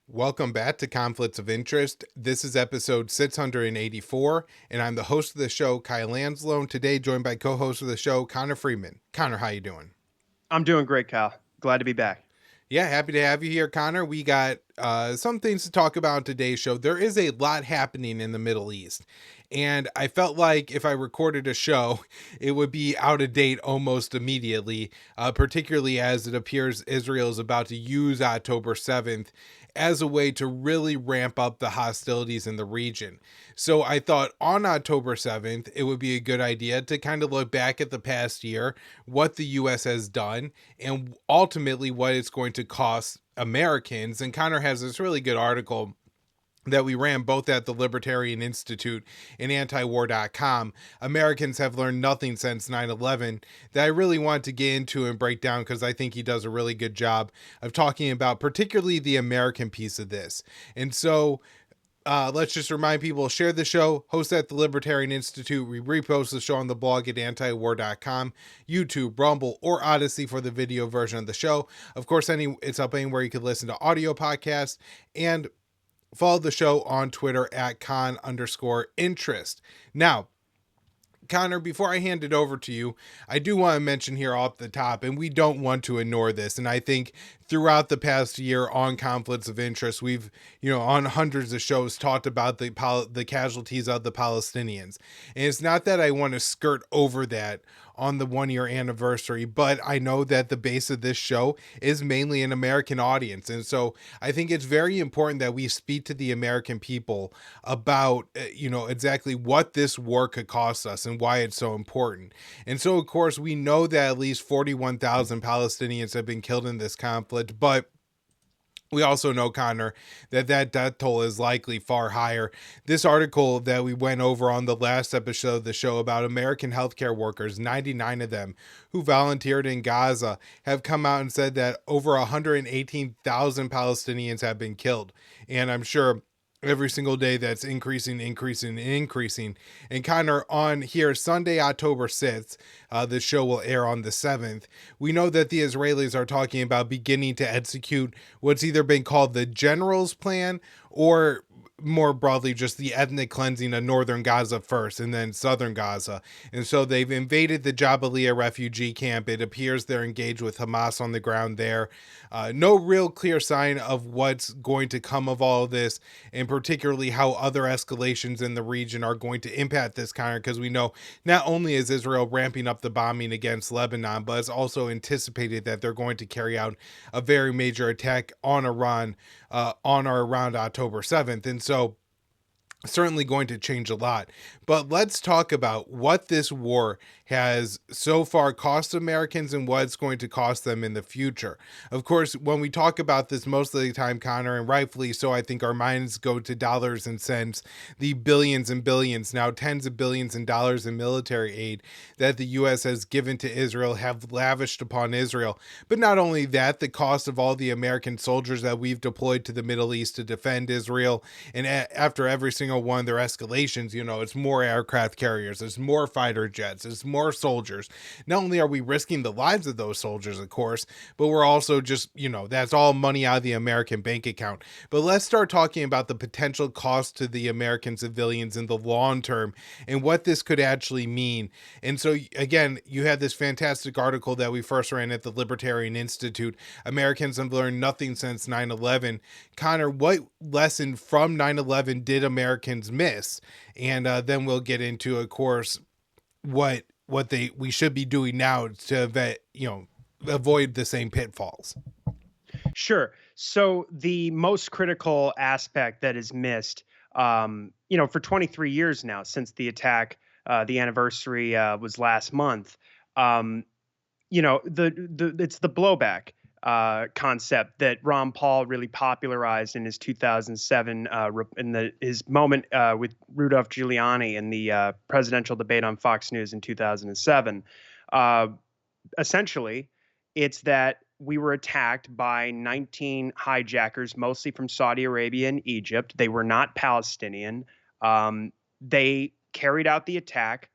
Welcome back to Conflicts of Interest. This is episode 684, and I'm the host of the show, Kyle Anzalone. Today, joined by co-host of the show, Connor Freeman. Connor, how you doing? I'm doing great, Kyle. Glad to be back. Yeah, happy to have you here, Connor. We got some things to talk about on today's show. There is a lot happening in the Middle East, and I felt like if I recorded a show, it would be out of date almost immediately, particularly as it appears Israel is about to use October 7th as a way to really ramp up the hostilities in the region. So I thought on October 7th, it would be a good idea to kind of look back at the past year, what the U.S. has done, and ultimately what it's going to cost Americans. And Connor has this really good article that we ran both at the Libertarian Institute and antiwar.com. Americans have learned nothing since 9/11 that I really want to get into and break down because I think he does a really good job of talking about particularly the American piece of this. And so let's just remind people, share the show, host at the Libertarian Institute. We repost the show on the blog at antiwar.com, YouTube, Rumble, or Odysee for the video version of the show. Of course, it's up anywhere you can listen to audio podcasts, and follow the show on Twitter at con_interest. Now, Connor, before I hand it over to you, I do want to mention here off the top, and we don't want to ignore this, and I think throughout the past year on Conflicts of Interest, we've, on hundreds of shows talked about the casualties of the Palestinians. And it's not that I want to skirt over that on the 1 year anniversary, but I know that the base of this show is mainly an American audience. And so I think it's very important that we speak to the American people about, exactly what this war could cost us and why it's so important. And so, of course, we know that at least 41,000 Palestinians have been killed in this conflict, but we also know, Connor, that death toll is likely far higher. This article that we went over on the last episode of the show about American healthcare workers, 99 of them who volunteered in Gaza, have come out and said that over 118,000 Palestinians have been killed. And I'm sure every single day that's increasing. And Connor, on here Sunday, October 6th, the show will air on the 7th. We know that the Israelis are talking about beginning to execute what's either been called the General's Plan or more broadly just the ethnic cleansing of northern Gaza first and then southern Gaza. And so they've invaded the Jabalia refugee camp. It appears they're engaged with Hamas on the ground there. No real clear sign of what's going to come of all of this, and particularly how other escalations in the region are going to impact this, kind of, because we know not only is Israel ramping up the bombing against Lebanon, but it's also anticipated that they're going to carry out a very major attack on Iran on or around October 7th. And so certainly going to change a lot. But let's talk about what this war has so far cost Americans and what it's going to cost them in the future. Of course, when we talk about this most of the time, Connor, and rightfully so, I think our minds go to dollars and cents, the billions and billions, now tens of billions in dollars in military aid that the U.S. has given to Israel, have lavished upon Israel. But not only that, the cost of all the American soldiers that we've deployed to the Middle East to defend Israel. And after every single one of their escalations, it's more aircraft carriers, it's more fighter jets, it's more soldiers. Not only are we risking the lives of those soldiers, of course, but we're also just, that's all money out of the American bank account. But let's start talking about the potential cost to the American civilians in the long term and what this could actually mean. And so, again, you had this fantastic article that we first ran at the Libertarian Institute. Americans have learned nothing since 9/11. Connor, what lesson from 9/11 did Americans miss? And then we'll get into, of course, what we should be doing now to avoid the same pitfalls. Sure. So the most critical aspect that is missed, for 23 years now since the attack, the anniversary was last month. It's the blowback concept that Ron Paul really popularized in his 2007 his moment with Rudolph Giuliani in the presidential debate on Fox News in 2007. Essentially, it's that we were attacked by 19 hijackers, mostly from Saudi Arabia and Egypt. They were not Palestinian. They carried out the attack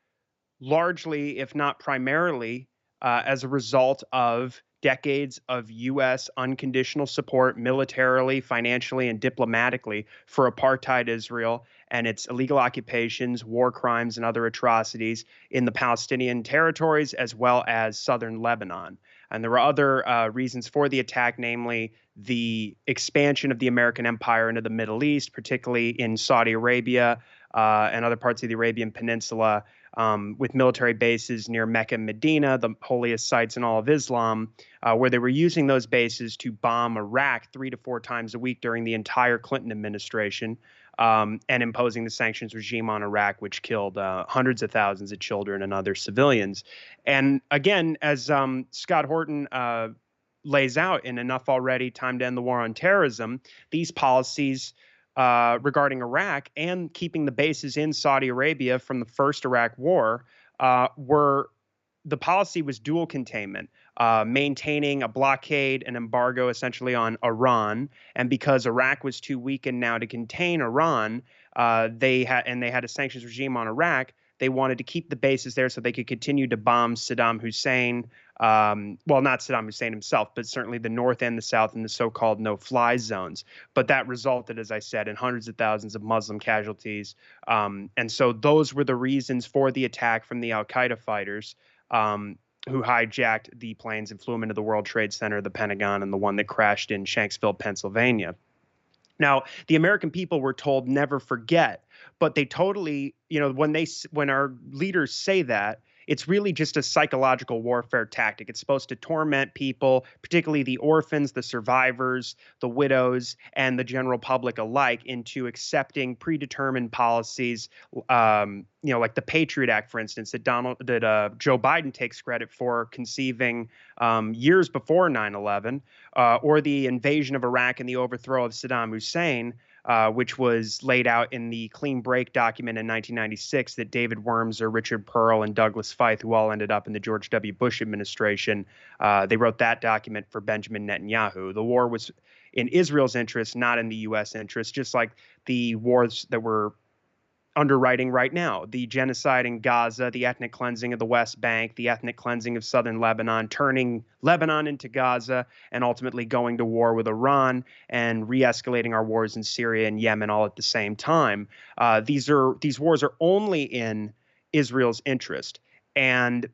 largely, if not primarily, as a result of decades of U.S. unconditional support militarily, financially, and diplomatically for apartheid Israel and its illegal occupations, war crimes, and other atrocities in the Palestinian territories, as well as southern Lebanon. And there were other reasons for the attack, namely the expansion of the American empire into the Middle East, particularly in Saudi Arabia and other parts of the Arabian Peninsula, with military bases near Mecca and Medina, the holiest sites in all of Islam, where they were using those bases to bomb Iraq 3 to 4 times a week during the entire Clinton administration, and imposing the sanctions regime on Iraq, which killed hundreds of thousands of children and other civilians. And again, as Scott Horton lays out in Enough Already, Time to End the War on Terrorism, these policies regarding Iraq and keeping the bases in Saudi Arabia from the first Iraq war the policy was dual containment, maintaining a blockade and embargo essentially on Iran. And because Iraq was too weakened now to contain Iran, they had a sanctions regime on Iraq. They wanted to keep the bases there so they could continue to bomb Saddam Hussein. Well, not Saddam Hussein himself, but certainly the North and the South in the so-called no-fly zones. But that resulted, as I said, in hundreds of thousands of Muslim casualties. And so those were the reasons for the attack from the al-Qaeda fighters, who hijacked the planes and flew them into the World Trade Center, the Pentagon, and the one that crashed in Shanksville, Pennsylvania. Now, the American people were told never forget, but they totally, when our leaders say that, it's really just a psychological warfare tactic. It's supposed to torment people, particularly the orphans, the survivors, the widows, and the general public alike, into accepting predetermined policies, like the Patriot Act, for instance, that Joe Biden takes credit for conceiving years before 9/11, or the invasion of Iraq and the overthrow of Saddam Hussein, which was laid out in the Clean Break document in 1996 that David Wurmser, Richard Pearl, and Douglas Feith, who all ended up in the George W. Bush administration, they wrote that document for Benjamin Netanyahu. The war was in Israel's interest, not in the U.S. interest, just like the wars that we're underwriting right now: the genocide in Gaza, the ethnic cleansing of the West Bank, the ethnic cleansing of southern Lebanon, turning Lebanon into Gaza, and ultimately going to war with Iran and re-escalating our wars in Syria and Yemen all at the same time. These wars are only in Israel's interest. And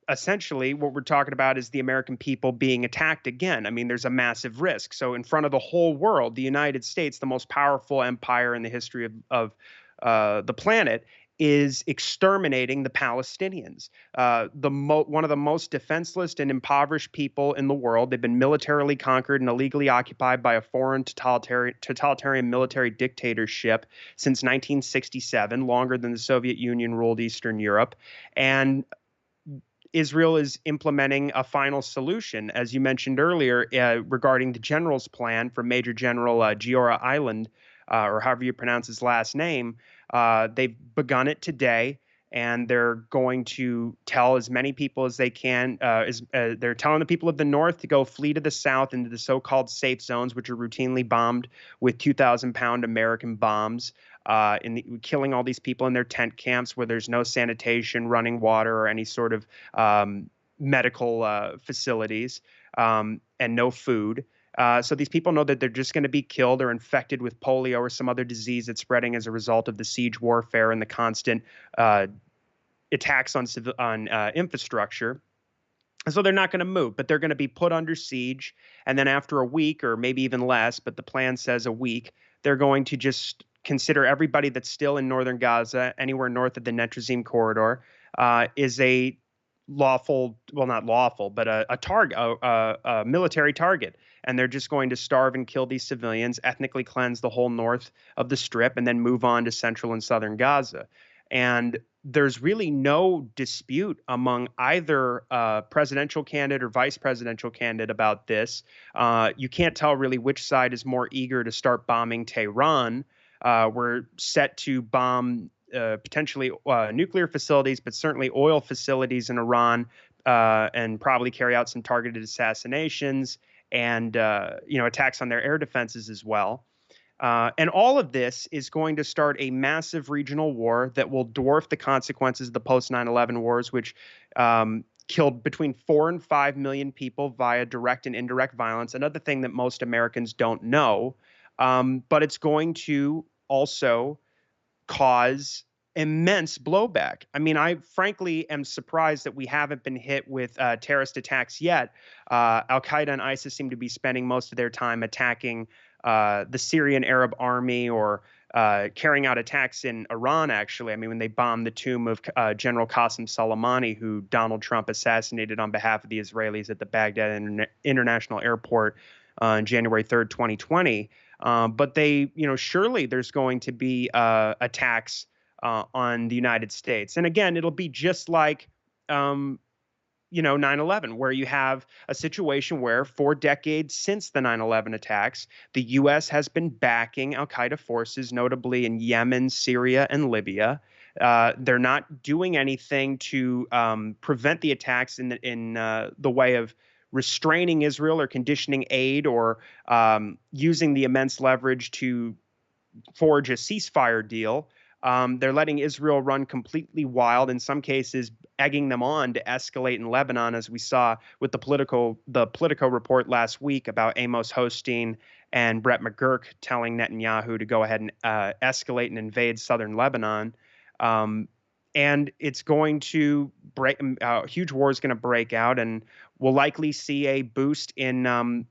essentially what we're talking about is the American people being attacked again. I mean, there's a massive risk. So in front of the whole world, the United States, the most powerful empire in the history of the planet, is exterminating the Palestinians, one of the most defenseless and impoverished people in the world. They've been militarily conquered and illegally occupied by a foreign totalitarian military dictatorship since 1967, longer than the Soviet Union ruled Eastern Europe. And Israel is implementing a final solution, as you mentioned earlier, regarding the general's plan for Major General Giora Island, or however you pronounce his last name. They've begun it today, and they're going to tell as many people as they can. They're telling the people of the north to go flee to the south into the so-called safe zones, which are routinely bombed with 2,000-pound American bombs, killing all these people in their tent camps where there's no sanitation, running water, or any sort of medical facilities, and no food. So these people know that they're just going to be killed or infected with polio or some other disease that's spreading as a result of the siege warfare and the constant attacks on infrastructure. So they're not going to move, but they're going to be put under siege. And then after a week, or maybe even less, but the plan says a week, they're going to just consider everybody that's still in northern Gaza, anywhere north of the Netrezim corridor, is a lawful, well, not lawful, but a target, a military target. And they're just going to starve and kill these civilians, ethnically cleanse the whole north of the Strip, and then move on to central and southern Gaza. And there's really no dispute among either presidential candidate or vice presidential candidate about this. You can't tell really which side is more eager to start bombing Tehran. We're set to bomb potentially nuclear facilities, but certainly oil facilities in Iran, and probably carry out some targeted assassinations and attacks on their air defenses as well. And all of this is going to start a massive regional war that will dwarf the consequences of the post 9/11 wars, which killed between 4 and 5 million people via direct and indirect violence. Another thing that most Americans don't know, but it's going to also cause immense blowback. I mean, I frankly am surprised that we haven't been hit with terrorist attacks yet. Al Qaeda and ISIS seem to be spending most of their time attacking the Syrian Arab army or carrying out attacks in Iran, actually. I mean, when they bombed the tomb of General Qasem Soleimani, who Donald Trump assassinated on behalf of the Israelis at the Baghdad International Airport on January 3rd, 2020. But they, surely there's going to be attacks on the United States. And again, it'll be just like, 9/11, where you have a situation where for decades since the 9/11 attacks, the U.S. has been backing Al Qaeda forces, notably in Yemen, Syria, and Libya. They're not doing anything to prevent the attacks in the way of restraining Israel or conditioning aid or using the immense leverage to forge a ceasefire deal. They're letting Israel run completely wild, in some cases egging them on to escalate in Lebanon, as we saw with the Politico report last week about Amos Hochstein and Brett McGurk telling Netanyahu to go ahead and escalate and invade southern Lebanon. And it's going to break. A huge war is going to break out, and we'll likely see a boost in Al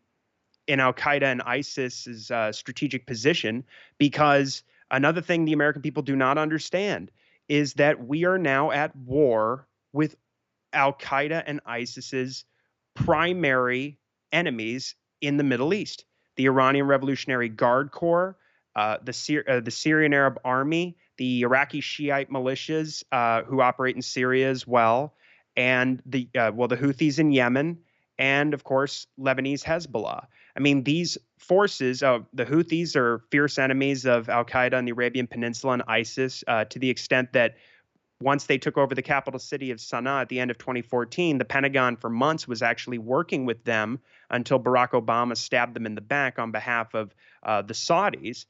Qaeda and ISIS's strategic position, because another thing the American people do not understand is that we are now at war with Al Qaeda and ISIS's primary enemies in the Middle East: the Iranian Revolutionary Guard Corps, the Syrian Arab Army, the Iraqi Shiite militias who operate in Syria as well, and the Houthis in Yemen, and of course Lebanese Hezbollah. I mean, these forces, the Houthis are fierce enemies of Al Qaeda in the Arabian Peninsula and ISIS, to the extent that once they took over the capital city of Sana'a at the end of 2014, the Pentagon for months was actually working with them until Barack Obama stabbed them in the back on behalf of the Saudis.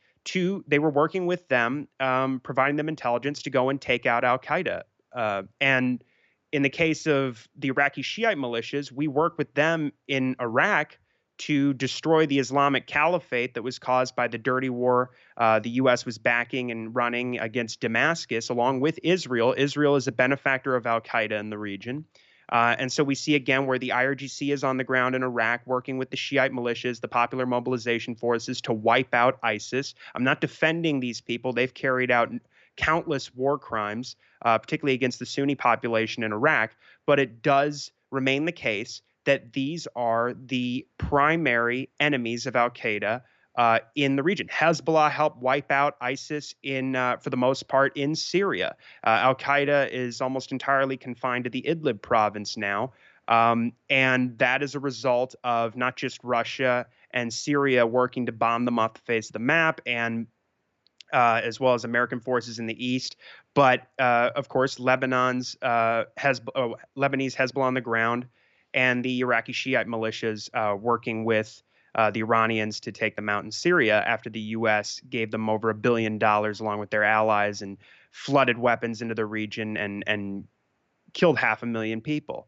They were working with them, providing them intelligence to go and take out Al Qaeda. And in the case of the Iraqi Shiite militias, we work with them in Iraq to destroy the Islamic Caliphate that was caused by the dirty war the U.S. was backing and running against Damascus, along with Israel. Israel is a benefactor of Al Qaeda in the region. And so we see again where the IRGC is on the ground in Iraq, working with the Shiite militias, the Popular Mobilization Forces, to wipe out ISIS. I'm not defending these people. They've carried out countless war crimes, particularly against the Sunni population in Iraq. But it does remain the case that these are the primary enemies of Al Qaeda in the region. Hezbollah helped wipe out ISIS for the most part, in Syria. Al Qaeda is almost entirely confined to the Idlib province now. And that is a result of not just Russia and Syria working to bomb them off the face of the map, and as well as American forces in the east, but of course Lebanese Hezbollah on the ground, and the Iraqi Shiite militias working with the Iranians to take them out in Syria after the U.S. gave them over $1 billion along with their allies and flooded weapons into the region and killed 500,000 people.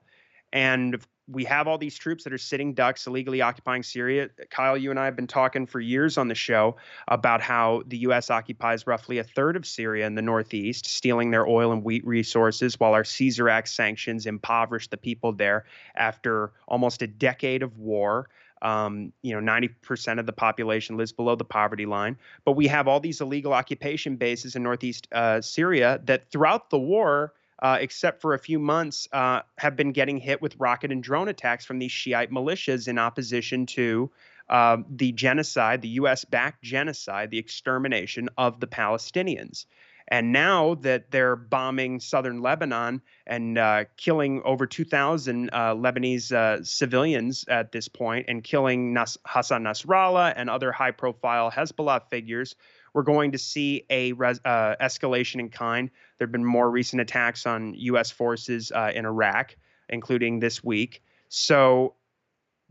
And we have all these troops that are sitting ducks, illegally occupying Syria. Kyle, you and I have been talking for years on the show about how the U.S. occupies roughly a third of Syria in the northeast, stealing their oil and wheat resources, while our Caesar Act sanctions impoverish the people there after almost a decade of war. 90% of the population lives below the poverty line. But we have all these illegal occupation bases in northeast Syria that throughout the war, except for a few months, have been getting hit with rocket and drone attacks from these Shiite militias in opposition to the genocide, the U.S.-backed genocide, the extermination of the Palestinians. And now that they're bombing southern Lebanon and killing over 2,000 Lebanese civilians at this point, and killing Hassan Nasrallah and other high-profile Hezbollah figures, we're going to see a escalation in kind. There have been more recent attacks on U.S. forces in Iraq, including this week. So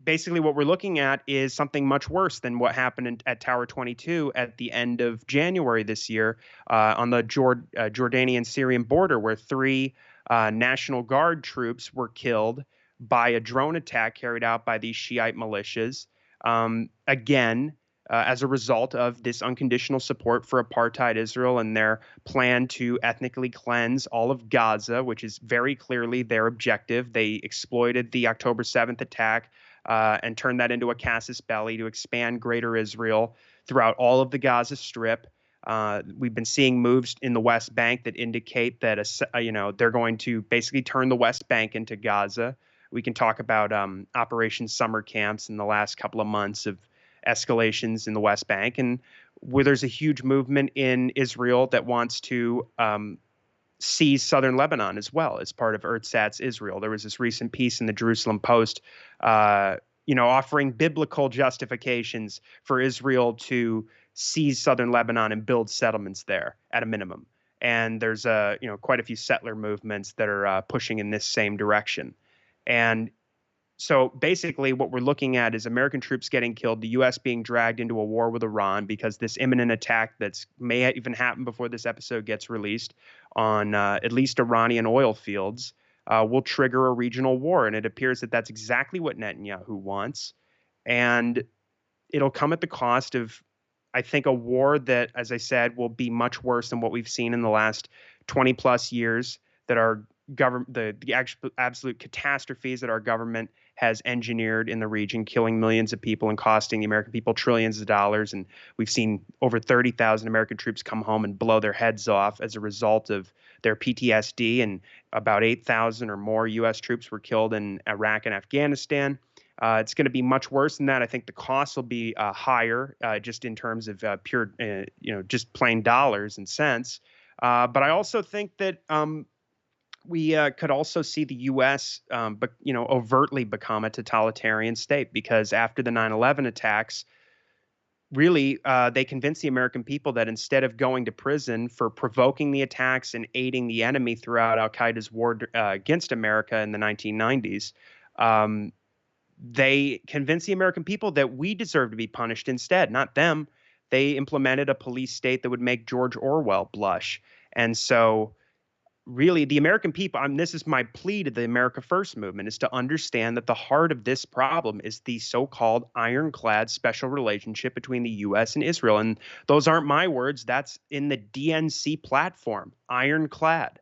basically what we're looking at is something much worse than what happened at Tower 22 at the end of January this year on the Jordanian-Syrian border, where three National Guard troops were killed by a drone attack carried out by these Shiite militias. Again, as a result of this unconditional support for apartheid Israel and their plan to ethnically cleanse all of Gaza, which is very clearly their objective. They exploited the October 7th attack and turned that into a casus belli to expand Greater Israel throughout all of the Gaza Strip. We've been seeing moves in the West Bank that indicate that they're going to basically turn the West Bank into Gaza. We can talk about Operation Summer Camps in the last couple of months of escalations in the West Bank, and where there's a huge movement in Israel that wants to seize southern Lebanon as well as part of Ersatz Israel. There was this recent piece in the Jerusalem Post, offering biblical justifications for Israel to seize southern Lebanon and build settlements there at a minimum. And there's quite a few settler movements that are pushing in this same direction. And so basically what we're looking at is American troops getting killed, the U.S. being dragged into a war with Iran because this imminent attack that's may even happen before this episode gets released on at least Iranian oil fields will trigger a regional war. And it appears that that's exactly what Netanyahu wants. And it'll come at the cost of, I think, a war that, as I said, will be much worse than what we've seen in the last 20 plus years, that our government, the absolute catastrophes that our government has engineered in the region, killing millions of people and costing the American people trillions of dollars. And we've seen over 30,000 American troops come home and blow their heads off as a result of their PTSD. And about 8,000 or more U.S. troops were killed in Iraq and Afghanistan. It's going to be much worse than that. I think the costs will be higher, just in terms of pure, just plain dollars and cents. But I also think that we could also see the U.S., overtly become a totalitarian state, because after the 9/11 attacks, really, they convinced the American people that instead of going to prison for provoking the attacks and aiding the enemy throughout al-Qaeda's war against America in the 1990s, they convinced the American people that we deserve to be punished instead, not them. They implemented a police state that would make George Orwell blush. And so really the American people, this is my plea to the America First movement, is to understand that the heart of this problem is the so-called ironclad special relationship between the U.S. and Israel. And those aren't my words. That's in the DNC platform, ironclad.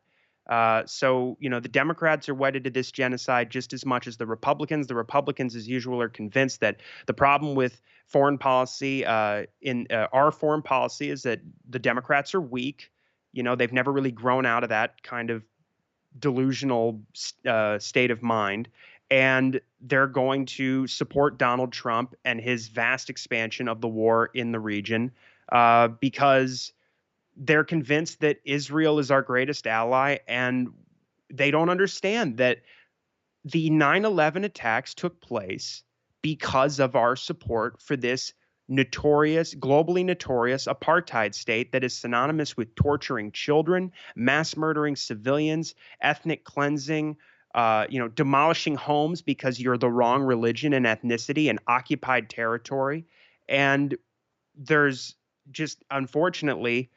So the Democrats are wedded to this genocide just as much as the Republicans. The Republicans, as usual, are convinced that the problem with foreign policy in our foreign policy is that the Democrats are weak. They've never really grown out of that kind of delusional state of mind. And they're going to support Donald Trump and his vast expansion of the war in the region because they're convinced that Israel is our greatest ally. And they don't understand that the 9/11 attacks took place because of our support for this globally notorious apartheid state that is synonymous with torturing children, mass murdering civilians, ethnic cleansing, demolishing homes because you're the wrong religion and ethnicity and occupied territory. And there's just, unfortunately,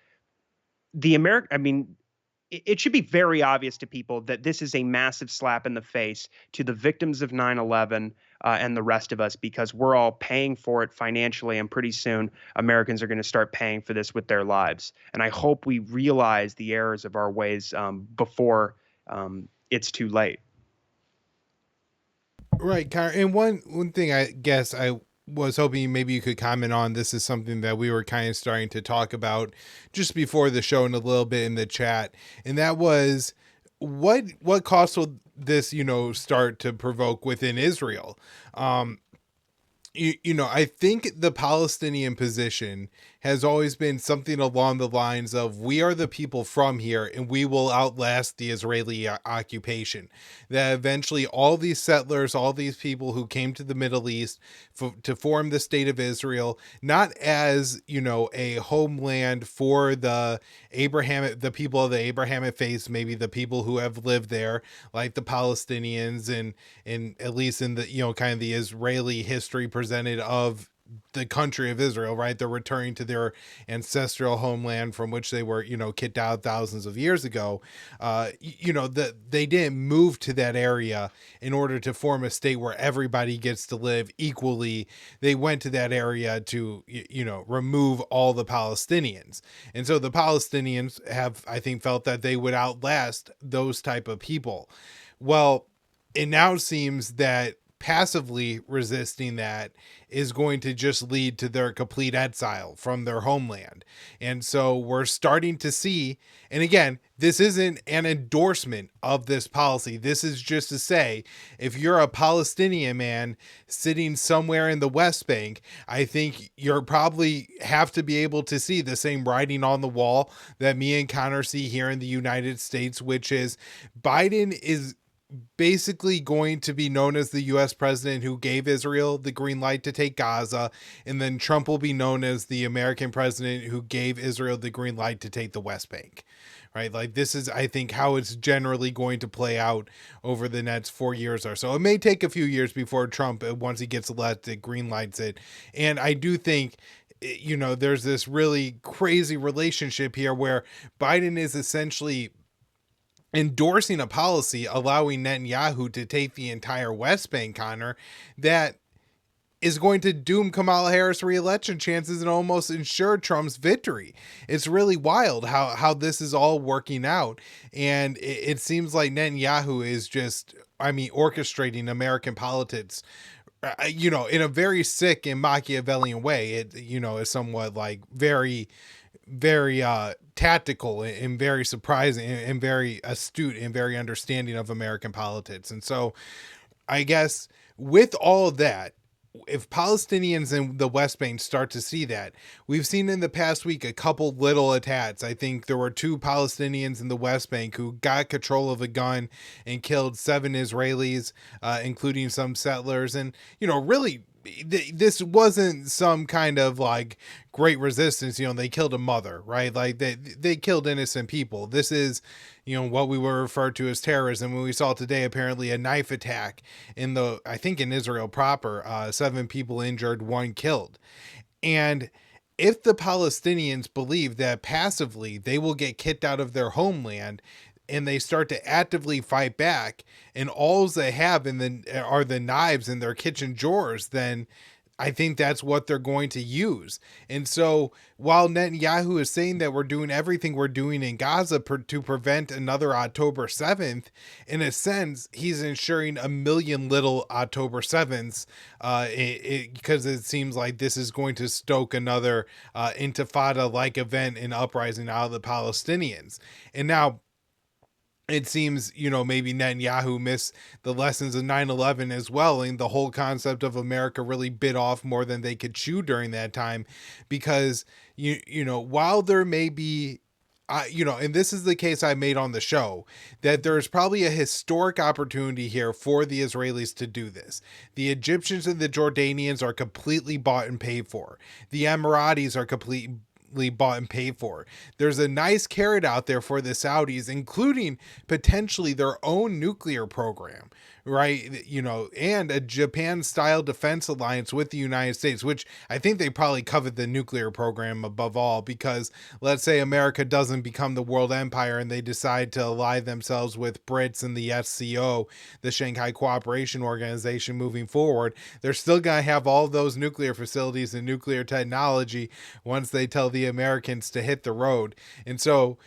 it should be very obvious to people that this is a massive slap in the face to the victims of 9/11 and the rest of us, because we're all paying for it financially, and pretty soon Americans are going to start paying for this with their lives. And I hope we realize the errors of our ways before it's too late. Right, Connor. And one thing I guess I was hoping maybe you could comment on, this is something that we were kind of starting to talk about just before the show and a little bit in the chat, and that was what cost will this start to provoke within Israel. I think the Palestinian position has always been something along the lines of, we are the people from here and we will outlast the Israeli occupation. That eventually all these settlers, all these people who came to the Middle East to form the state of Israel, not as, a homeland for the people of the Abrahamic faith, maybe the people who have lived there, like the Palestinians, and at least in the, kind of the Israeli history presented of the country of Israel, right? They're returning to their ancestral homeland from which they were, kicked out thousands of years ago. They didn't move to that area in order to form a state where everybody gets to live equally. They went to that area to, remove all the Palestinians. And so the Palestinians have, I think, felt that they would outlast those type of people. Well, it now seems that passively resisting that is going to just lead to their complete exile from their homeland. And so we're starting to see, and again, this isn't an endorsement of this policy. This is just to say, if you're a Palestinian man sitting somewhere in the West Bank, I think you're probably have to be able to see the same writing on the wall that me and Connor see here in the United States, which is Biden is basically going to be known as the US president who gave Israel the green light to take Gaza, and then Trump will be known as the American president who gave Israel the green light to take the West Bank. Right? Like, this is, I think, how it's generally going to play out over the next 4 years or so. It may take a few years before Trump, once he gets elected, green lights it. And I do think, there's this really crazy relationship here where Biden is essentially endorsing a policy allowing Netanyahu to take the entire West Bank, Connor, that is going to doom Kamala Harris re-election chances and almost ensure Trump's victory. It's really wild how this is all working out. And it seems like Netanyahu is just, orchestrating American politics, in a very sick and Machiavellian way. It, is somewhat like very tactical and very surprising and very astute and very understanding of American politics. And so I guess with all of that, if Palestinians in the West Bank start to see that, we've seen in the past week a couple little attacks. I think there were 2 Palestinians in the West Bank who got control of a gun and killed 7 Israelis, including some settlers. And, really, this wasn't some kind of like great resistance. They killed a mother, right? Like they killed innocent people. This is, what we were referred to as terrorism. When we saw today, apparently a knife attack I think in Israel proper, 7 people injured, 1 killed. And if the Palestinians believe that passively they will get kicked out of their homeland, and they start to actively fight back, and all they have are the knives in their kitchen drawers, then I think that's what they're going to use. And so while Netanyahu is saying that we're doing everything we're doing in Gaza to prevent another October 7th, in a sense, he's ensuring a million little October 7ths, because it seems like this is going to stoke another intifada-like event and uprising out of the Palestinians. And now, it seems, maybe Netanyahu missed the lessons of 9/11 as well. And the whole concept of America really bit off more than they could chew during that time, because, while there may be, and this is the case I made on the show, that there's probably a historic opportunity here for the Israelis to do this. The Egyptians and the Jordanians are completely bought and paid for. The Emiratis are completely bought and paid for. There's a nice carrot out there for the Saudis, including potentially their own nuclear program, right? And a Japan-style defense alliance with the United States, which I think they probably covet the nuclear program above all, because let's say America doesn't become the world empire and they decide to ally themselves with Brits and the SCO, the Shanghai Cooperation Organization, moving forward. They're still going to have all those nuclear facilities and nuclear technology once they tell the Americans to hit the road. And so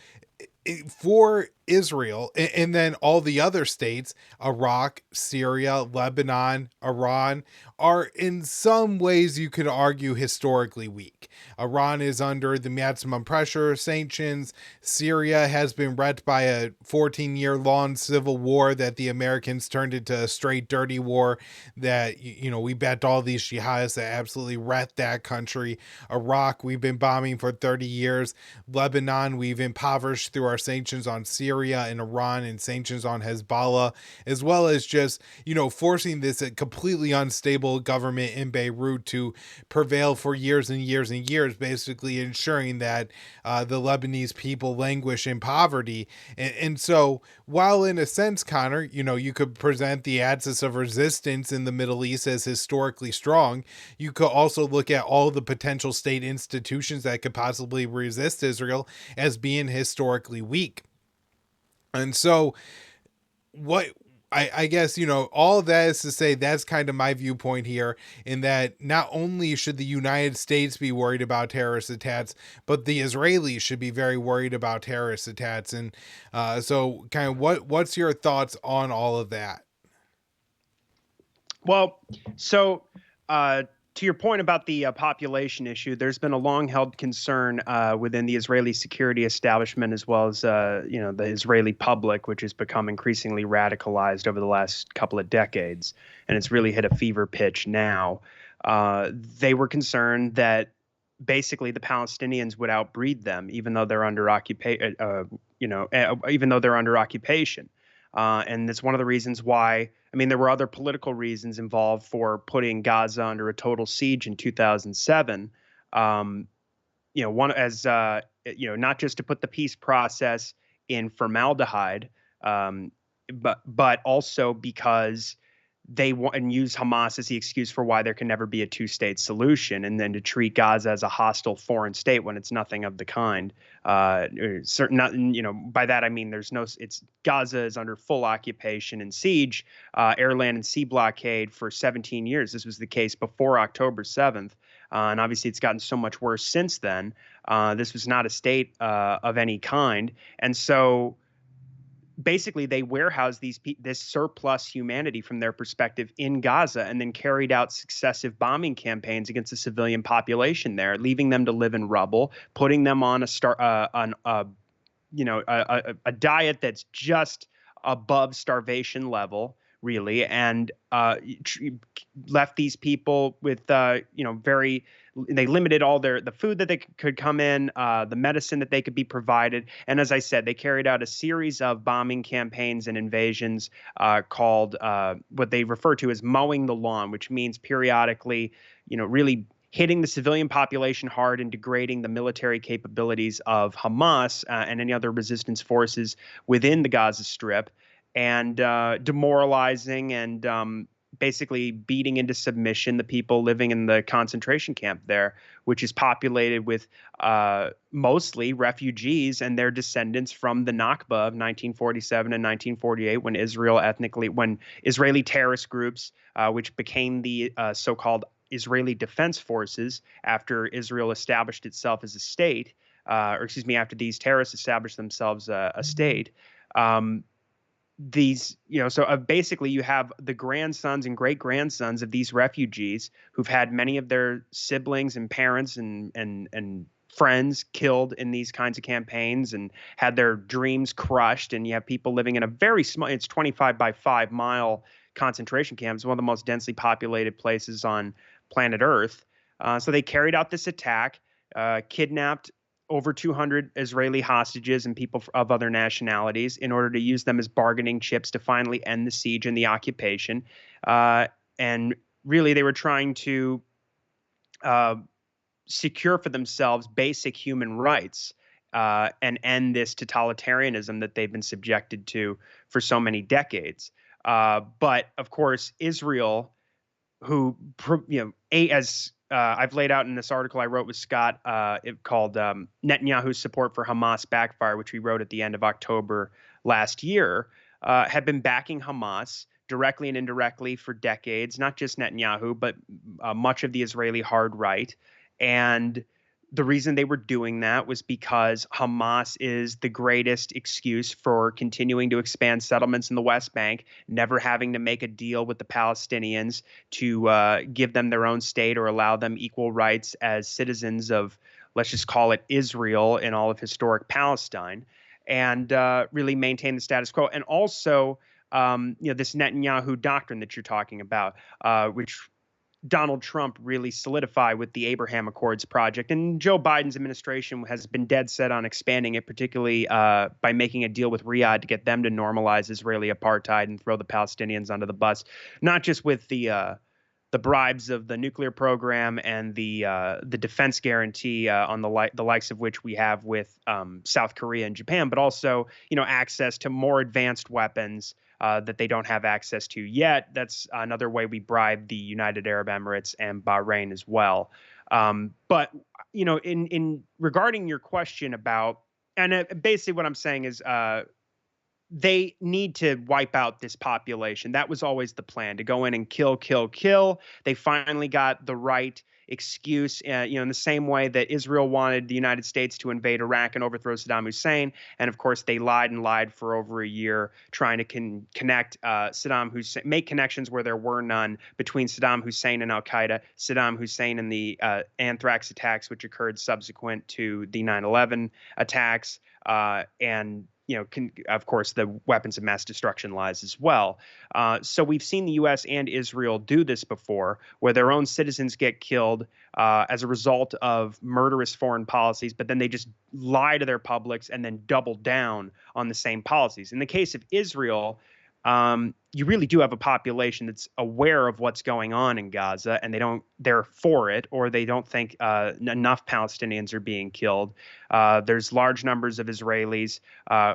for Israel and then all the other states, Iraq, Syria, Lebanon, Iran, are in some ways you could argue historically weak. Iran is under the maximum pressure sanctions. Syria has been wrecked by a 14-year long civil war that the Americans turned into a straight dirty war that, we bet all these jihadists that absolutely wrecked that country. Iraq, we've been bombing for 30 years. Lebanon, we've impoverished through our sanctions on Syria. Syria and Iran and sanctions on Hezbollah, as well as just, forcing this completely unstable government in Beirut to prevail for years and years and years, basically ensuring that the Lebanese people languish in poverty. And so, while in a sense, Connor, you could present the axis of resistance in the Middle East as historically strong, you could also look at all the potential state institutions that could possibly resist Israel as being historically weak. And so, what I guess, all of that is to say that's kind of my viewpoint here, in that not only should the United States be worried about terrorist attacks, but the Israelis should be very worried about terrorist attacks. And so kind of what's your thoughts on all of that? Well, so to your point about the population issue, there's been a long-held concern within the Israeli security establishment, as well as the Israeli public, which has become increasingly radicalized over the last couple of decades, and it's really hit a fever pitch now. They were concerned that basically the Palestinians would outbreed them, even though they're under occupation. Even though they're under occupation. And that's one of the reasons why, I mean, there were other political reasons involved for putting Gaza under a total siege in 2007. Not just to put the peace process in formaldehyde, but also because they want and use Hamas as the excuse for why there can never be a two-state solution, and then to treat Gaza as a hostile foreign state when it's nothing of the kind. By that I mean it's Gaza is under full occupation and siege, air, land, and sea blockade for 17 years. This was the case before October 7th, and obviously it's gotten so much worse since then. This was not a state of any kind, and so basically they warehoused this surplus humanity from their perspective in Gaza, and then carried out successive bombing campaigns against the civilian population there, leaving them to live in rubble, putting them on a diet that's just above starvation level, really, and left these people with they limited all the food that they could come in, the medicine that they could be provided. And as I said, they carried out a series of bombing campaigns and invasions called what they refer to as mowing the lawn, which means periodically, really hitting the civilian population hard and degrading the military capabilities of Hamas and any other resistance forces within the Gaza Strip, and demoralizing and basically beating into submission the people living in the concentration camp there, which is populated with mostly refugees and their descendants from the Nakba of 1947 and 1948, when Israeli terrorist groups, which became the so-called Israeli Defense Forces after Israel established itself as a state, after these terrorists established themselves a state. Basically you have the grandsons and great grandsons of these refugees who've had many of their siblings and parents and friends killed in these kinds of campaigns and had their dreams crushed. And you have people living in a very small, it's 25 by 5 mile concentration camps, one of the most densely populated places on planet Earth. So they carried out this attack, kidnapped over 200 Israeli hostages and people of other nationalities in order to use them as bargaining chips to finally end the siege and the occupation. And really, they were trying to secure for themselves basic human rights and end this totalitarianism that they've been subjected to for so many decades. But of course, Israel, who, as I've laid out in this article I wrote with Scott, called Netanyahu's support for Hamas Backfire, which we wrote at the end of October last year, had been backing Hamas directly and indirectly for decades, not just Netanyahu, but much of the Israeli hard right. And the reason they were doing that was because Hamas is the greatest excuse for continuing to expand settlements in the West Bank, never having to make a deal with the Palestinians to give them their own state or allow them equal rights as citizens of, let's just call it, Israel in all of historic Palestine, and really maintain the status quo. And also, this Netanyahu doctrine that you're talking about, which Donald Trump really solidify with the Abraham Accords project. And Joe Biden's administration has been dead set on expanding it, particularly by making a deal with Riyadh to get them to normalize Israeli apartheid and throw the Palestinians under the bus, not just with the bribes of the nuclear program and the defense guarantee on the likes of which we have with South Korea and Japan, but also access to more advanced weapons that they don't have access to yet. That's another way we bribe the United Arab Emirates and Bahrain as well. But in regarding your question about, and basically what I'm saying is, they need to wipe out this population. That was always the plan, to go in and kill, kill, kill. They finally got the right excuse, in the same way that Israel wanted the United States to invade Iraq and overthrow Saddam Hussein. And of course, they lied and lied for over a year, trying to connect Saddam Hussein, make connections where there were none between Saddam Hussein and Al-Qaeda, Saddam Hussein and the anthrax attacks, which occurred subsequent to the 9/11 attacks, and of course, the weapons of mass destruction lies as well. So we've seen the U.S. and Israel do this before, where their own citizens get killed as a result of murderous foreign policies, but then they just lie to their publics and then double down on the same policies. In the case of Israel, you really do have a population that's aware of what's going on in Gaza, and they're for it, or they don't think enough Palestinians are being killed. There's large numbers of Israelis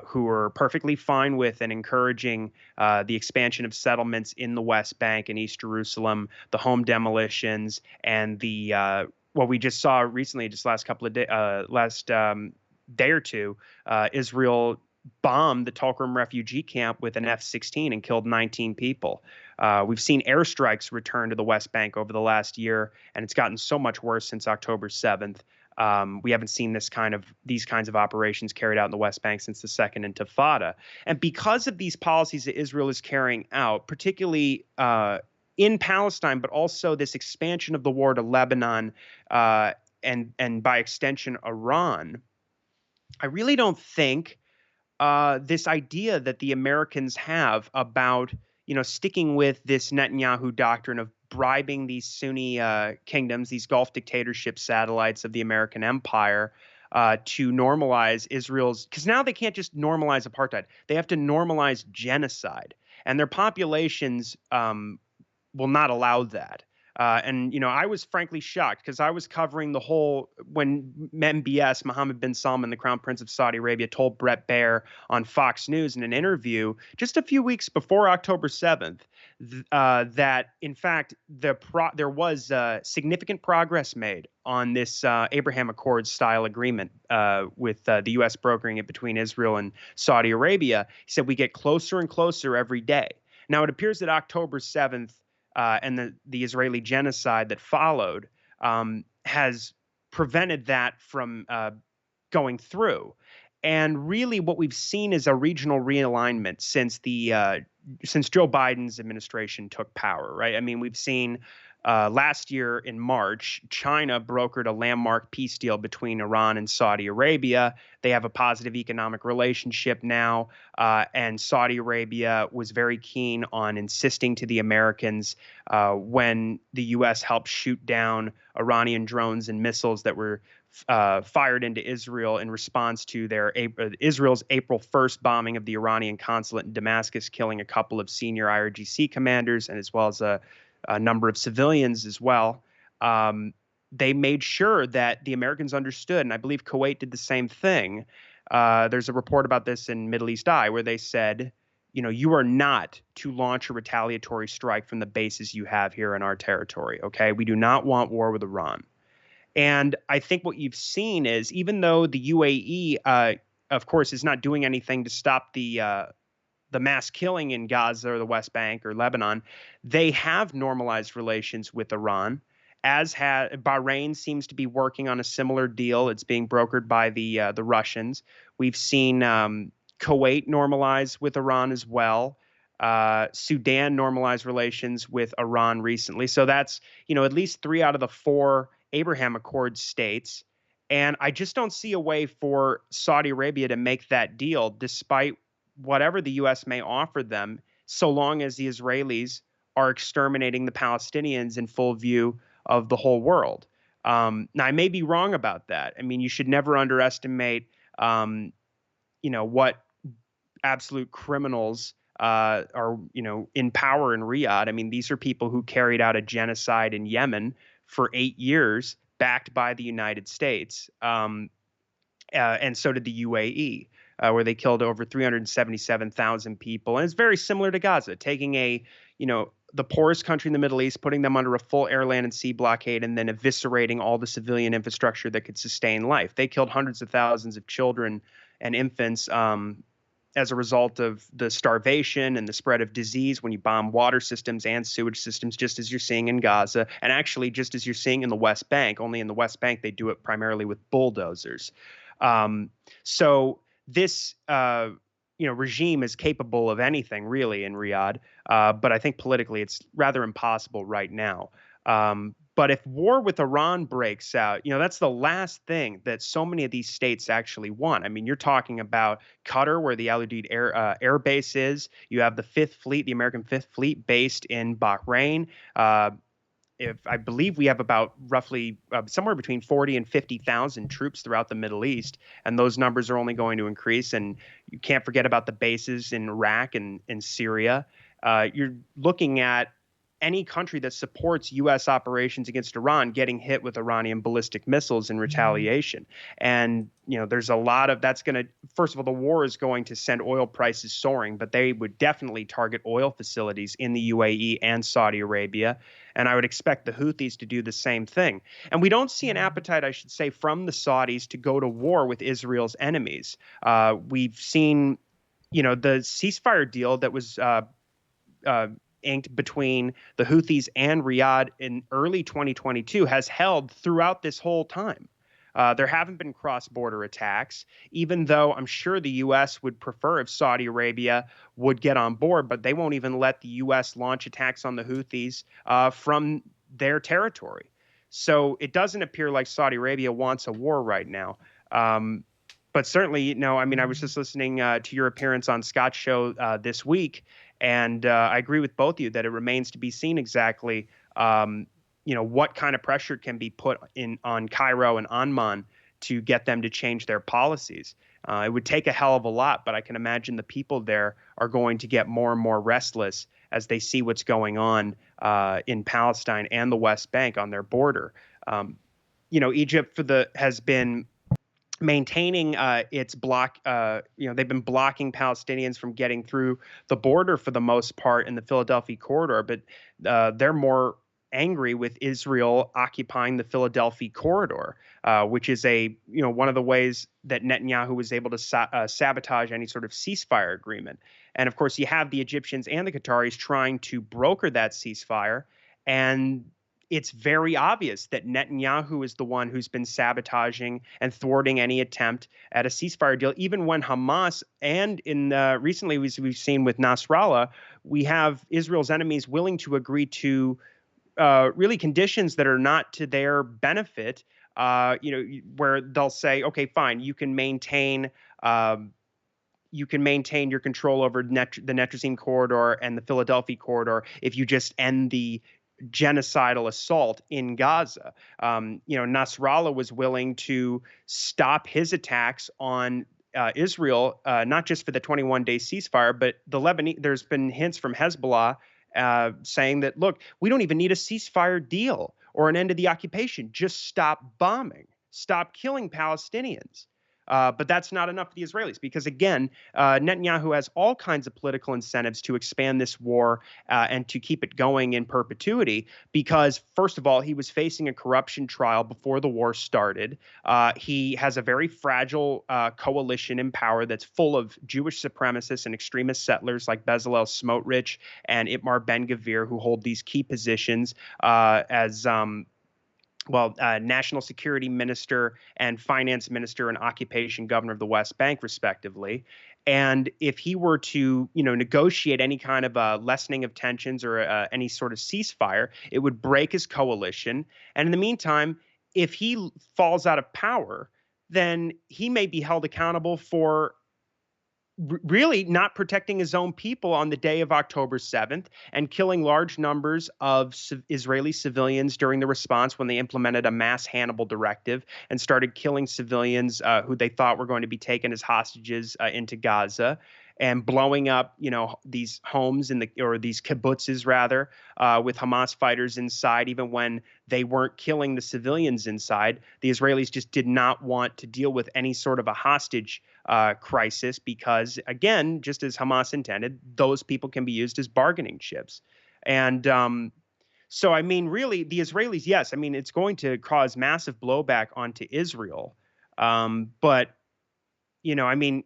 who are perfectly fine with and encouraging the expansion of settlements in the West Bank and East Jerusalem, the home demolitions, and the what we just saw recently, just last couple of day or two, Israel bombed the Tulkarm refugee camp with an F-16 and killed 19 people. We've seen airstrikes return to the West Bank over the last year, and it's gotten so much worse since October 7th. We haven't seen these kinds of operations carried out in the West Bank since the Second Intifada. And because of these policies that Israel is carrying out, particularly in Palestine, but also this expansion of the war to Lebanon and by extension Iran, I really don't think this idea that the Americans have about, sticking with this Netanyahu doctrine of bribing these Sunni kingdoms, these Gulf dictatorship satellites of the American empire, to normalize Israel's, because now they can't just normalize apartheid. They have to normalize genocide. And their populations will not allow that. And I was frankly shocked because I was covering the whole when MBS, Mohammed bin Salman, the Crown Prince of Saudi Arabia, told Bret Baier on Fox News in an interview just a few weeks before October 7th that, in fact, there was significant progress made on this Abraham Accords style agreement with the U.S. brokering it between Israel and Saudi Arabia. He said we get closer and closer every day. Now, it appears that October 7th and the Israeli genocide that followed has prevented that from going through. And really what we've seen is a regional realignment since Joe Biden's administration took power, right? I mean, we've seen last year in March, China brokered a landmark peace deal between Iran and Saudi Arabia. They have a positive economic relationship now, and Saudi Arabia was very keen on insisting to the Americans when the U.S. helped shoot down Iranian drones and missiles that were fired into Israel in response to Israel's April 1st bombing of the Iranian consulate in Damascus, killing a couple of senior IRGC commanders and as well as a number of civilians as well. They made sure that the Americans understood, and I believe Kuwait did the same thing. There's a report about this in Middle East Eye where they said, you are not to launch a retaliatory strike from the bases you have here in our territory, okay? We do not want war with Iran. And I think what you've seen is, even though the UAE, of course, is not doing anything to stop the mass killing in Gaza or the West Bank or Lebanon, they have normalized relations with Iran, as Bahrain seems to be working on a similar deal. It's being brokered by the Russians. We've seen Kuwait normalize with Iran as well. Sudan normalized relations with Iran recently. So that's, at least 3 out of the 4 Abraham Accords states. And I just don't see a way for Saudi Arabia to make that deal, despite whatever the U.S. may offer them, so long as the Israelis are exterminating the Palestinians in full view of the whole world. Now, I may be wrong about that. I mean, you should never underestimate, what absolute criminals are, in power in Riyadh. I mean, these are people who carried out a genocide in Yemen for 8 years, backed by the United States. And so did the UAE, where they killed over 377,000 people. And it's very similar to Gaza, taking the poorest country in the Middle East, putting them under a full air, land, and sea blockade, and then eviscerating all the civilian infrastructure that could sustain life. They killed hundreds of thousands of children and infants as a result of the starvation and the spread of disease when you bomb water systems and sewage systems, just as you're seeing in Gaza, and actually just as you're seeing in the West Bank. Only in the West Bank, they do it primarily with bulldozers. So this, regime is capable of anything really in Riyadh, but I think politically it's rather impossible right now. But if war with Iran breaks out, that's the last thing that so many of these states actually want. I mean, you're talking about Qatar, where the Al Udeid air base is. You have the Fifth Fleet, the American Fifth Fleet, based in Bahrain. If I believe we have about roughly somewhere between 40 and 50,000 troops throughout the Middle East, and those numbers are only going to increase. And you can't forget about the bases in Iraq and in Syria. You're looking at any country that supports U.S. operations against Iran getting hit with Iranian ballistic missiles in retaliation. And, there's a lot of that's going to, first of all, the war is going to send oil prices soaring, but they would definitely target oil facilities in the UAE and Saudi Arabia. And I would expect the Houthis to do the same thing. And we don't see an appetite, I should say, from the Saudis to go to war with Israel's enemies. We've seen, the ceasefire deal that was inked between the Houthis and Riyadh in early 2022 has held throughout this whole time. There haven't been cross-border attacks, even though I'm sure the U.S. would prefer if Saudi Arabia would get on board, but they won't even let the U.S. launch attacks on the Houthis from their territory. So it doesn't appear like Saudi Arabia wants a war right now. But certainly, I was just listening to your appearance on Scott's show this week, and I agree with both of you that it remains to be seen exactly what kind of pressure can be put on Cairo and Amman to get them to change their policies. It would take a hell of a lot, but I can imagine the people there are going to get more and more restless as they see what's going on in Palestine and the West Bank on their border. Egypt has been maintaining its block. They've been blocking Palestinians from getting through the border for the most part in the Philadelphia corridor, but they're more angry with Israel occupying the Philadelphia corridor, which is one of the ways that Netanyahu was able to sabotage any sort of ceasefire agreement. And of course, you have the Egyptians and the Qataris trying to broker that ceasefire, and it's very obvious that Netanyahu is the one who's been sabotaging and thwarting any attempt at a ceasefire deal. Even when Hamas and recently, as we've seen with Nasrallah, we have Israel's enemies willing to agree to really conditions that are not to their benefit. Where they'll say, "Okay, fine, you can maintain." Your control over the Netrazim corridor and the Philadelphia corridor if you just end the genocidal assault in Gaza. Nasrallah was willing to stop his attacks on Israel, not just for the 21-day ceasefire, but the Lebanese. There's been hints from Hezbollah saying that, look, we don't even need a ceasefire deal or an end to the occupation. Just stop bombing, stop killing Palestinians. But that's not enough for the Israelis because, again, Netanyahu has all kinds of political incentives to expand this war and to keep it going in perpetuity because, first of all, he was facing a corruption trial before the war started. He has a very fragile coalition in power that's full of Jewish supremacists and extremist settlers like Bezalel Smotrich and Itmar Ben-Gvir, who hold these key positions as national security minister and finance minister and occupation governor of the West Bank, respectively. And if he were to, negotiate any kind of lessening of tensions or any sort of ceasefire, it would break his coalition. And in the meantime, if he falls out of power, then he may be held accountable for really not protecting his own people on the day of October 7th and killing large numbers of Israeli civilians during the response when they implemented a mass Hannibal directive and started killing civilians who they thought were going to be taken as hostages into Gaza, and blowing up, these homes or these kibbutzes rather, with Hamas fighters inside, even when they weren't killing the civilians inside. The Israelis just did not want to deal with any sort of a hostage crisis because, again, just as Hamas intended, those people can be used as bargaining chips. And so, I mean, really, the Israelis, yes, I mean, it's going to cause massive blowback onto Israel. But, I mean,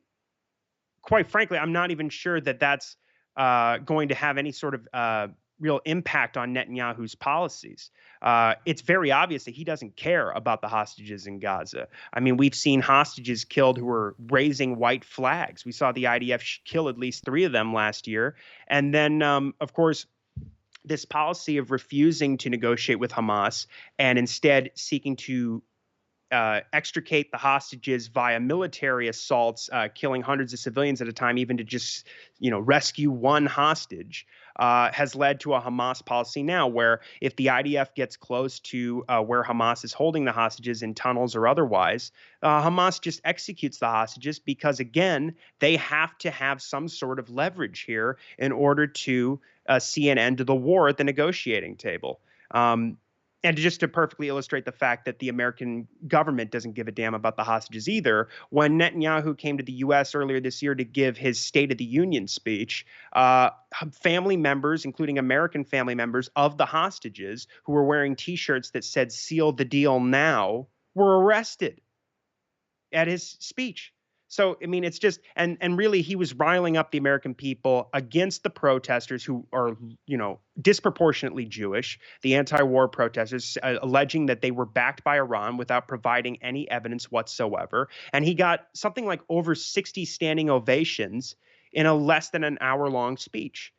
quite frankly, I'm not even sure that that's going to have any sort of real impact on Netanyahu's policies. It's very obvious that he doesn't care about the hostages in Gaza. I mean, we've seen hostages killed who were raising white flags. We saw the IDF kill at least 3 of them last year. And then, of course, this policy of refusing to negotiate with Hamas and instead seeking to extricate the hostages via military assaults, killing hundreds of civilians at a time, even to just, rescue one hostage, has led to a Hamas policy now where if the IDF gets close to where Hamas is holding the hostages in tunnels or otherwise, Hamas just executes the hostages because, again, they have to have some sort of leverage here in order to see an end to the war at the negotiating table. And just to perfectly illustrate the fact that the American government doesn't give a damn about the hostages either, when Netanyahu came to the U.S. earlier this year to give his State of the Union speech, family members, including American family members of the hostages who were wearing T-shirts that said "Seal the deal now" were arrested at his speech. So, I mean, it's just, and really he was riling up the American people against the protesters who are, disproportionately Jewish, the anti-war protesters, alleging that they were backed by Iran without providing any evidence whatsoever. And he got something like over 60 standing ovations in a less than an hour-long speech.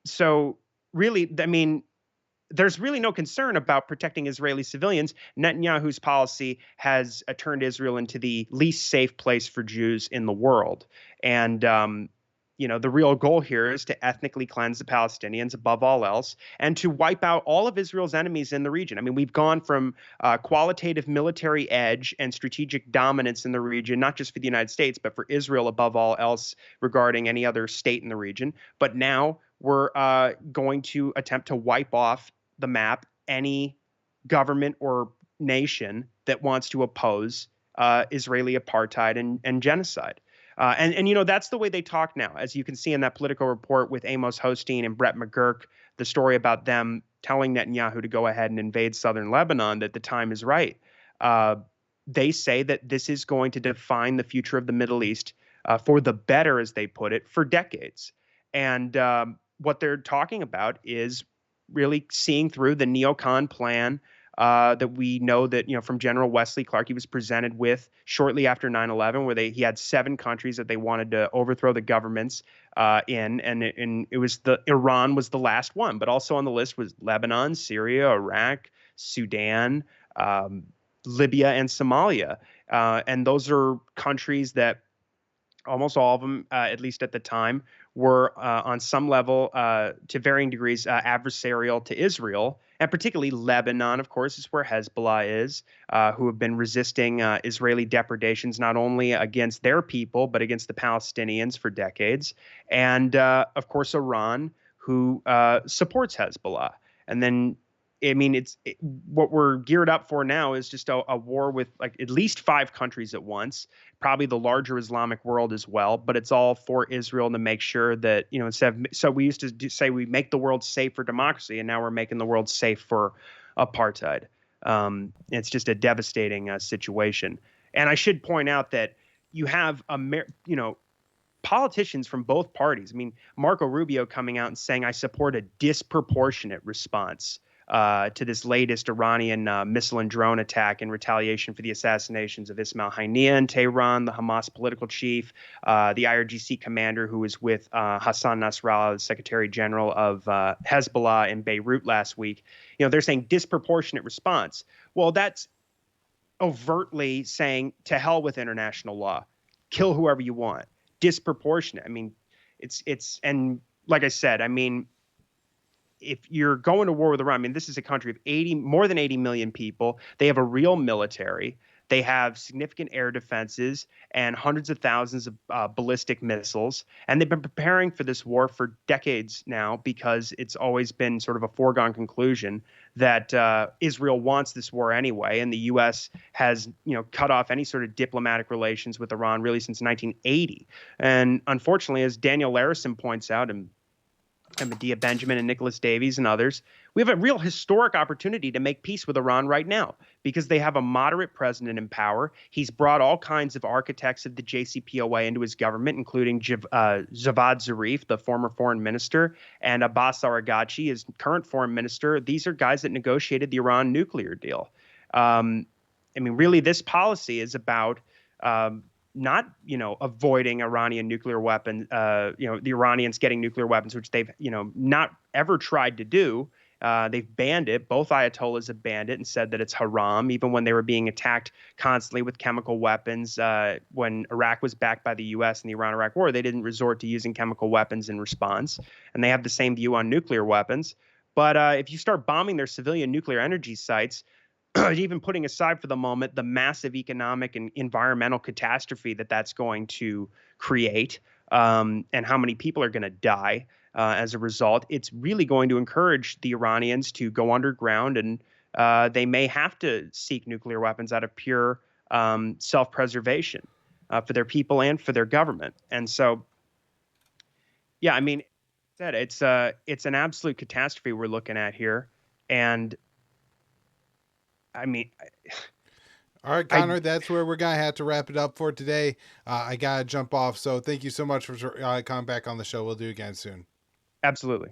So really, I mean, there's really no concern about protecting Israeli civilians. Netanyahu's policy has turned Israel into the least safe place for Jews in the world. And, the real goal here is to ethnically cleanse the Palestinians above all else and to wipe out all of Israel's enemies in the region. I mean, we've gone from qualitative military edge and strategic dominance in the region, not just for the United States, but for Israel above all else regarding any other state in the region. But now we're going to attempt to wipe off the map any government or nation that wants to oppose Israeli apartheid and genocide. And that's the way they talk now. As you can see in that Politico report with Amos Hochstein and Brett McGurk, the story about them telling Netanyahu to go ahead and invade southern Lebanon, that the time is right. They say that this is going to define the future of the Middle East for the better, as they put it, for decades. And what they're talking about is really seeing through the neocon plan that we know that, from General Wesley Clark, he was presented with shortly after 9/11, where he had 7 countries that they wanted to overthrow the governments in, and it was Iran was the last one, but also on the list was Lebanon, Syria, Iraq, Sudan, Libya, and Somalia, and those are countries that almost all of them, at least at the time, were on some level, to varying degrees, adversarial to Israel. And particularly Lebanon, of course, is where Hezbollah is, who have been resisting Israeli depredations not only against their people, but against the Palestinians for decades. And, of course, Iran, who supports Hezbollah. And then, I mean, what we're geared up for now is just a war with like at least 5 countries at once, probably the larger Islamic world as well. But it's all for Israel to make sure that, so we used to say we make the world safe for democracy, and now we're making the world safe for apartheid. It's just a devastating situation. And I should point out that you have, politicians from both parties. I mean, Marco Rubio coming out and saying, I support a disproportionate response to this latest Iranian missile and drone attack in retaliation for the assassinations of Ismail Haniyeh in Tehran, the Hamas political chief, the IRGC commander who was with Hassan Nasrallah, the Secretary General of Hezbollah in Beirut last week. They're saying disproportionate response. Well, that's overtly saying to hell with international law. Kill whoever you want. disproportionate. I mean, and like I said, I mean, if you're going to war with Iran, I mean, this is a country of more than 80 million people. They have a real military. They have significant air defenses and hundreds of thousands of ballistic missiles. And they've been preparing for this war for decades now, because it's always been sort of a foregone conclusion that Israel wants this war anyway. And the U.S. has, cut off any sort of diplomatic relations with Iran really since 1980. And unfortunately, as Daniel Larison points out, and Medea Benjamin and Nicholas Davies and others, we have a real historic opportunity to make peace with Iran right now, because they have a moderate president in power. He's brought all kinds of architects of the JCPOA into his government, including Javad Zarif, the former foreign minister, and Abbas Araghchi, his current foreign minister. These are guys that negotiated the Iran nuclear deal. I mean, really, this policy is about not, avoiding Iranian nuclear weapons, the Iranians getting nuclear weapons, which they've, not ever tried to do. They've banned it. Both Ayatollahs have banned it and said that it's haram, even when they were being attacked constantly with chemical weapons. When Iraq was backed by the U.S. in the Iran-Iraq war, they didn't resort to using chemical weapons in response. And they have the same view on nuclear weapons. But if you start bombing their civilian nuclear energy sites, even putting aside for the moment the massive economic and environmental catastrophe that that's going to create, and how many people are going to die as a result, it's really going to encourage the Iranians to go underground, and they may have to seek nuclear weapons out of pure self-preservation for their people and for their government. And so, yeah, I mean, it's an absolute catastrophe we're looking at here. And I mean, All right, Connor, that's where we're going to have to wrap it up for today. I got to jump off. So thank you so much for coming back on the show. We'll do it again soon. Absolutely.